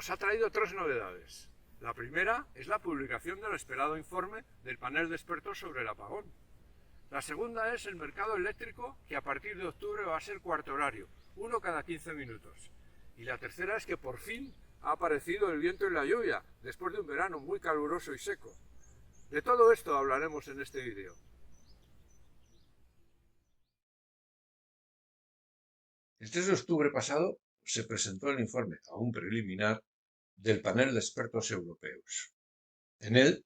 nos ha traído tres novedades. La primera es la publicación del esperado informe del panel de expertos sobre el apagón. La segunda es el mercado eléctrico, que a partir de octubre va a ser cuarto horario, uno cada 15 minutos. Y la tercera es que por fin ha aparecido el viento y la lluvia, después de un verano muy caluroso y seco. De todo esto hablaremos en este vídeo. El 3 de octubre pasado se presentó el informe, aún preliminar, del panel de expertos europeos. En él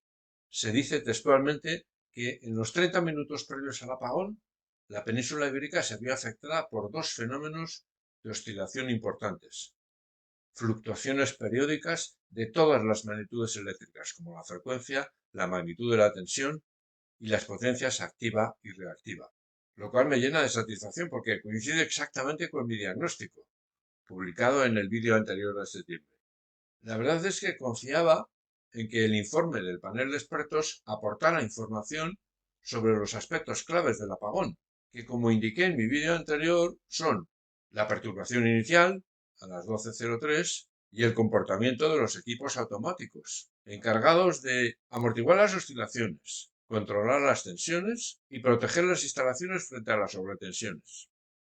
se dice textualmente que en los 30 minutos previos al apagón, la península ibérica se vio afectada por dos fenómenos de oscilación importantes: fluctuaciones periódicas de todas las magnitudes eléctricas, como la frecuencia, la magnitud de la tensión y las potencias activa y reactiva, lo cual me llena de satisfacción porque coincide exactamente con mi diagnóstico, publicado en el vídeo anterior de septiembre. La verdad es que confiaba en que el informe del panel de expertos aportara información sobre los aspectos claves del apagón, que, como indiqué en mi vídeo anterior, son la perturbación inicial a las 12:03 y el comportamiento de los equipos automáticos, encargados de amortiguar las oscilaciones, controlar las tensiones y proteger las instalaciones frente a las sobretensiones.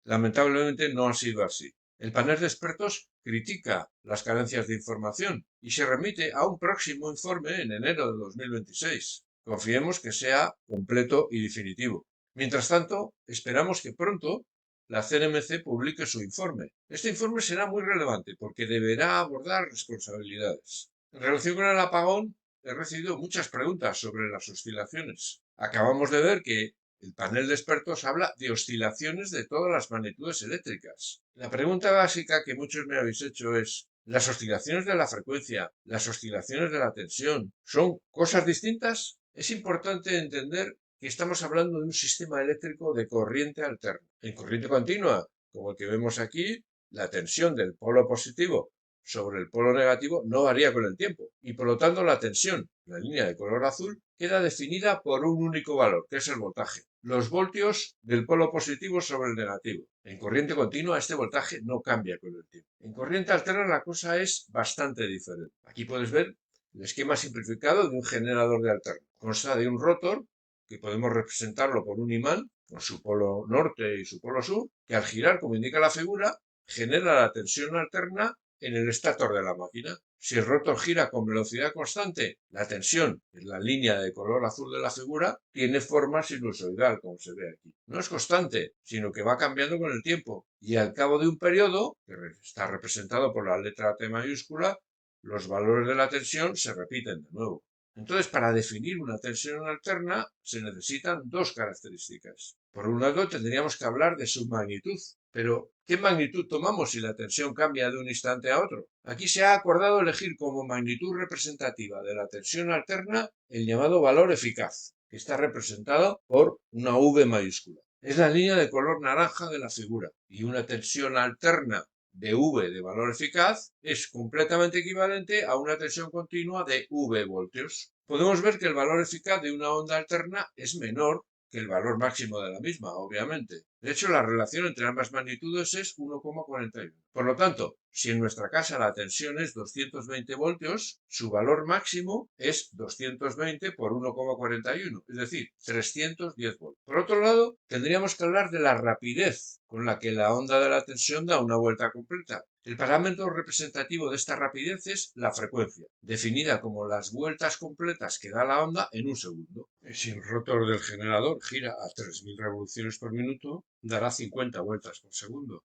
Lamentablemente no ha sido así. El panel de expertos critica las carencias de información y se remite a un próximo informe en enero de 2026. Confiemos que sea completo y definitivo. Mientras tanto, esperamos que pronto la CNMC publique su informe. Este informe será muy relevante porque deberá abordar responsabilidades. En relación con el apagón, he recibido muchas preguntas sobre las oscilaciones. Acabamos de ver que el panel de expertos habla de oscilaciones de todas las magnitudes eléctricas. La pregunta básica que muchos me habéis hecho es: ¿las oscilaciones de la frecuencia, las oscilaciones de la tensión, son cosas distintas? Es importante entender que estamos hablando de un sistema eléctrico de corriente alterna. En corriente continua, como el que vemos aquí, la tensión del polo positivo sobre el polo negativo no varía con el tiempo y por lo tanto la tensión, la línea de color azul, queda definida por un único valor, que es el voltaje, los voltios del polo positivo sobre el negativo. En corriente continua este voltaje no cambia con el tiempo. En corriente alterna la cosa es bastante diferente. Aquí puedes ver el esquema simplificado de un generador de alterna. Consta de un rotor, que podemos representarlo por un imán, con su polo norte y su polo sur, que al girar, como indica la figura, genera la tensión alterna en el estator de la máquina. Si el rotor gira con velocidad constante, la tensión, en la línea de color azul de la figura, tiene forma sinusoidal, como se ve aquí. No es constante, sino que va cambiando con el tiempo, y al cabo de un periodo, que está representado por la letra T mayúscula, los valores de la tensión se repiten de nuevo. Entonces, para definir una tensión alterna se necesitan dos características. Por un lado, tendríamos que hablar de su magnitud. Pero, ¿qué magnitud tomamos si la tensión cambia de un instante a otro? Aquí se ha acordado elegir como magnitud representativa de la tensión alterna el llamado valor eficaz, que está representado por una V mayúscula. Es la línea de color naranja de la figura, y una tensión alterna de V de valor eficaz es completamente equivalente a una tensión continua de V voltios. Podemos ver que el valor eficaz de una onda alterna es menor que el valor máximo de la misma, obviamente. De hecho, la relación entre ambas magnitudes es 1,41. Por lo tanto, si en nuestra casa la tensión es 220 voltios, su valor máximo es 220 por 1,41, es decir, 310 voltios. Por otro lado, tendríamos que hablar de la rapidez con la que la onda de la tensión da una vuelta completa. El parámetro representativo de esta rapidez es la frecuencia, definida como las vueltas completas que da la onda en un segundo. Si el rotor del generador gira a 3000 revoluciones por minuto, dará 50 vueltas por segundo.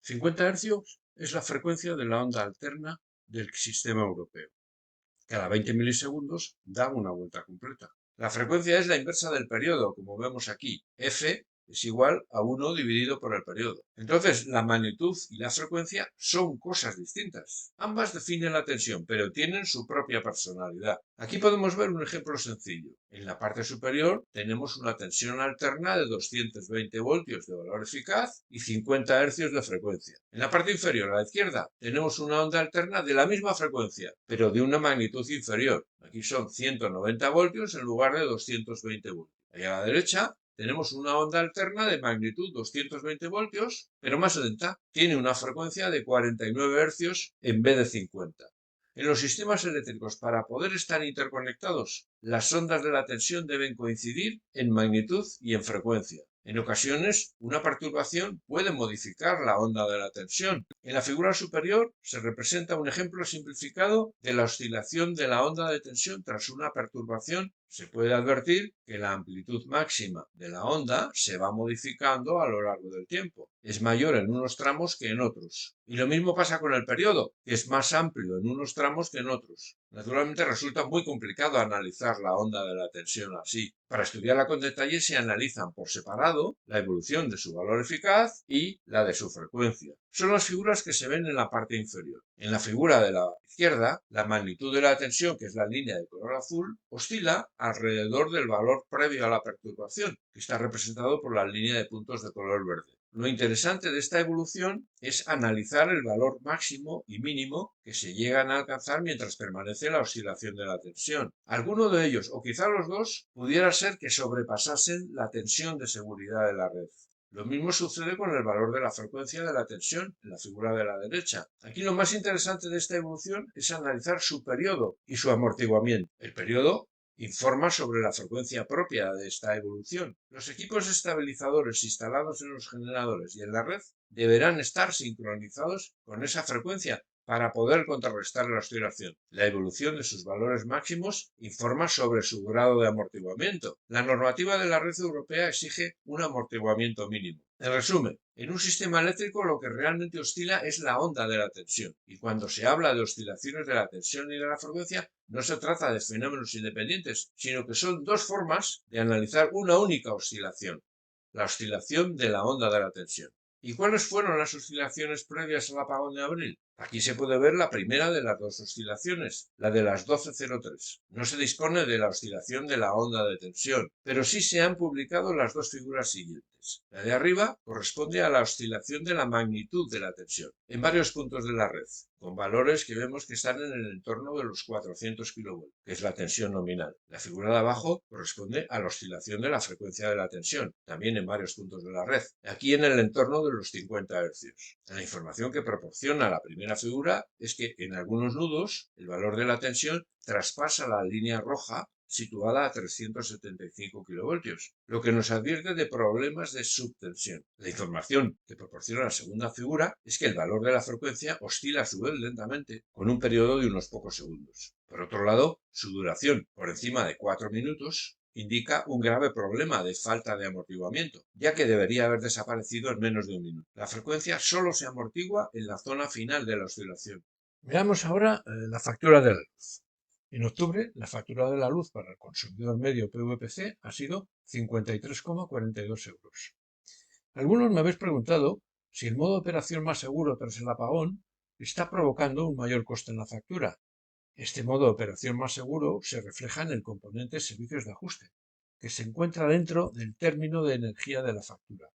50 hercios es la frecuencia de la onda alterna del sistema europeo. Cada 20 milisegundos da una vuelta completa. La frecuencia es la inversa del periodo, como vemos aquí. F es igual a 1 dividido por el periodo. Entonces, la magnitud y la frecuencia son cosas distintas. Ambas definen la tensión, pero tienen su propia personalidad. Aquí podemos ver un ejemplo sencillo. En la parte superior tenemos una tensión alterna de 220 voltios de valor eficaz y 50 hercios de frecuencia. En la parte inferior, a la izquierda, tenemos una onda alterna de la misma frecuencia, pero de una magnitud inferior. Aquí son 190 voltios en lugar de 220 voltios. Y a la derecha tenemos una onda alterna de magnitud 220 voltios, pero más lenta. Tiene una frecuencia de 49 hercios en vez de 50. En los sistemas eléctricos, para poder estar interconectados, las ondas de la tensión deben coincidir en magnitud y en frecuencia. En ocasiones, una perturbación puede modificar la onda de la tensión. En la figura superior se representa un ejemplo simplificado de la oscilación de la onda de tensión tras una perturbación. Se puede advertir que la amplitud máxima de la onda se va modificando a lo largo del tiempo. Es mayor en unos tramos que en otros. Y lo mismo pasa con el periodo, que es más amplio en unos tramos que en otros. Naturalmente resulta muy complicado analizar la onda de la tensión así. Para estudiarla con detalle se analizan por separado la evolución de su valor eficaz y la de su frecuencia. Son las figuras que se ven en la parte inferior. En la figura de la izquierda, la magnitud de la tensión, que es la línea de color azul, oscila alrededor del valor previo a la perturbación, que está representado por la línea de puntos de color verde. Lo interesante de esta evolución es analizar el valor máximo y mínimo que se llegan a alcanzar mientras permanece la oscilación de la tensión. Alguno de ellos, o quizá los dos, pudiera ser que sobrepasasen la tensión de seguridad de la red. Lo mismo sucede con el valor de la frecuencia de la tensión en la figura de la derecha. Aquí lo más interesante de esta evolución es analizar su periodo y su amortiguamiento. El periodo informa sobre la frecuencia propia de esta evolución. Los equipos estabilizadores instalados en los generadores y en la red deberán estar sincronizados con esa frecuencia para poder contrarrestar la oscilación. La evolución de sus valores máximos informa sobre su grado de amortiguamiento. La normativa de la red europea exige un amortiguamiento mínimo. En resumen, en un sistema eléctrico lo que realmente oscila es la onda de la tensión, y cuando se habla de oscilaciones de la tensión y de la frecuencia, no se trata de fenómenos independientes, sino que son dos formas de analizar una única oscilación, la oscilación de la onda de la tensión. ¿Y cuáles fueron las oscilaciones previas al apagón de abril? Aquí se puede ver la primera de las dos oscilaciones, la de las 12:03. No se dispone de la oscilación de la onda de tensión, pero sí se han publicado las dos figuras siguientes. La de arriba corresponde a la oscilación de la magnitud de la tensión en varios puntos de la red, con valores que vemos que están en el entorno de los 400 kV, que es la tensión nominal. La figura de abajo corresponde a la oscilación de la frecuencia de la tensión, también en varios puntos de la red, aquí en el entorno de los 50 Hz. La información que proporciona la primera figura es que en algunos nudos el valor de la tensión traspasa la línea roja situada a 375 kV, lo que nos advierte de problemas de subtensión. La información que proporciona la segunda figura es que el valor de la frecuencia oscila a su vez lentamente, con un periodo de unos pocos segundos. Por otro lado, su duración, por encima de 4 minutos, indica un grave problema de falta de amortiguamiento, ya que debería haber desaparecido en menos de un minuto. La frecuencia solo se amortigua en la zona final de la oscilación. Veamos ahora la factura de la luz. En octubre, la factura de la luz para el consumidor medio PVPC ha sido 53,42 euros. Algunos me habéis preguntado si el modo de operación más seguro tras el apagón está provocando un mayor coste en la factura. Este modo de operación más seguro se refleja en el componente servicios de ajuste, que se encuentra dentro del término de energía de la factura.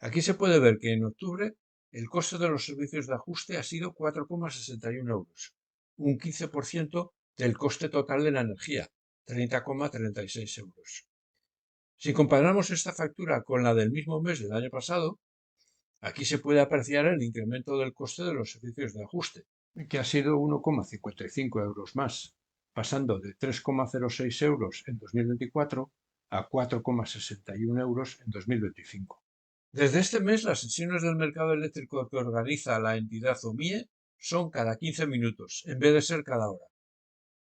Aquí se puede ver que en octubre el coste de los servicios de ajuste ha sido 4,61 euros, un 15% del coste total de la energía, 30,36 euros. Si comparamos esta factura con la del mismo mes del año pasado, aquí se puede apreciar el incremento del coste de los servicios de ajuste, que ha sido 1,55 euros más, pasando de 3,06 euros en 2024 a 4,61 euros en 2025. Desde este mes, las sesiones del mercado eléctrico que organiza la entidad OMIE son cada 15 minutos, en vez de ser cada hora.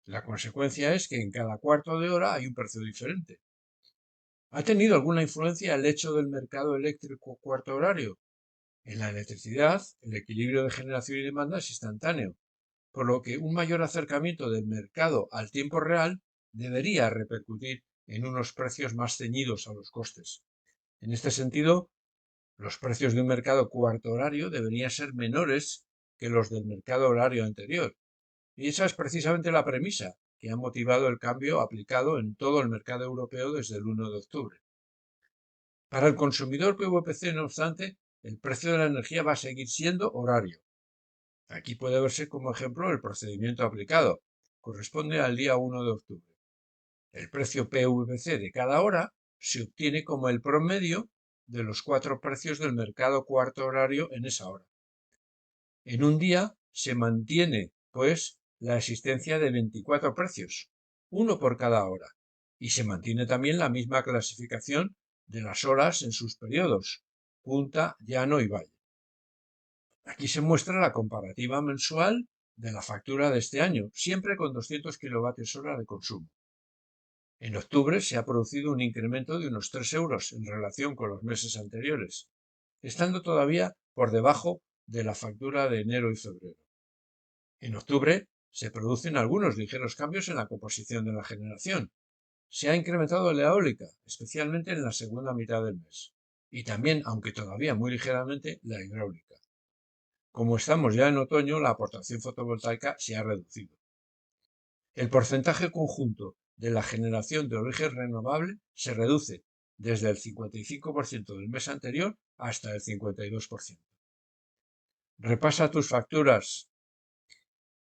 La consecuencia es que en cada cuarto de hora hay un precio diferente. ¿Ha tenido alguna influencia el hecho del mercado eléctrico cuarto horario? En la electricidad, el equilibrio de generación y demanda es instantáneo, por lo que un mayor acercamiento del mercado al tiempo real debería repercutir en unos precios más ceñidos a los costes. En este sentido, los precios de un mercado cuarto horario deberían ser menores que los del mercado horario anterior. Y esa es precisamente la premisa que ha motivado el cambio aplicado en todo el mercado europeo desde el 1 de octubre. Para el consumidor PVPC, no obstante, el precio de la energía va a seguir siendo horario. Aquí puede verse como ejemplo el procedimiento aplicado. Corresponde al día 1 de octubre. El precio PVPC de cada hora se obtiene como el promedio de los 4 precios del mercado cuarto horario en esa hora. En un día se mantiene pues la existencia de 24 precios, uno por cada hora, y se mantiene también la misma clasificación de las horas en sus periodos, punta, llano y valle. Aquí se muestra la comparativa mensual de la factura de este año, siempre con 200 kWh de consumo. En octubre se ha producido un incremento de unos 3 euros en relación con los meses anteriores, estando todavía por debajo de la factura de enero y febrero. En octubre se producen algunos ligeros cambios en la composición de la generación. Se ha incrementado la eólica, especialmente en la segunda mitad del mes, y también, aunque todavía muy ligeramente, la hidráulica. Como estamos ya en otoño, la aportación fotovoltaica se ha reducido. El porcentaje conjunto de la generación de origen renovable se reduce desde el 55% del mes anterior hasta el 52%. Repasa tus facturas.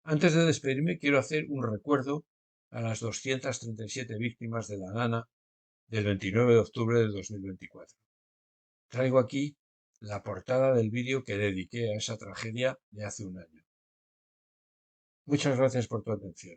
Antes de despedirme, quiero hacer un recuerdo a las 237 víctimas de la Dana del 29 de octubre de 2024. Traigo aquí la portada del vídeo que dediqué a esa tragedia de hace un año. Muchas gracias por tu atención.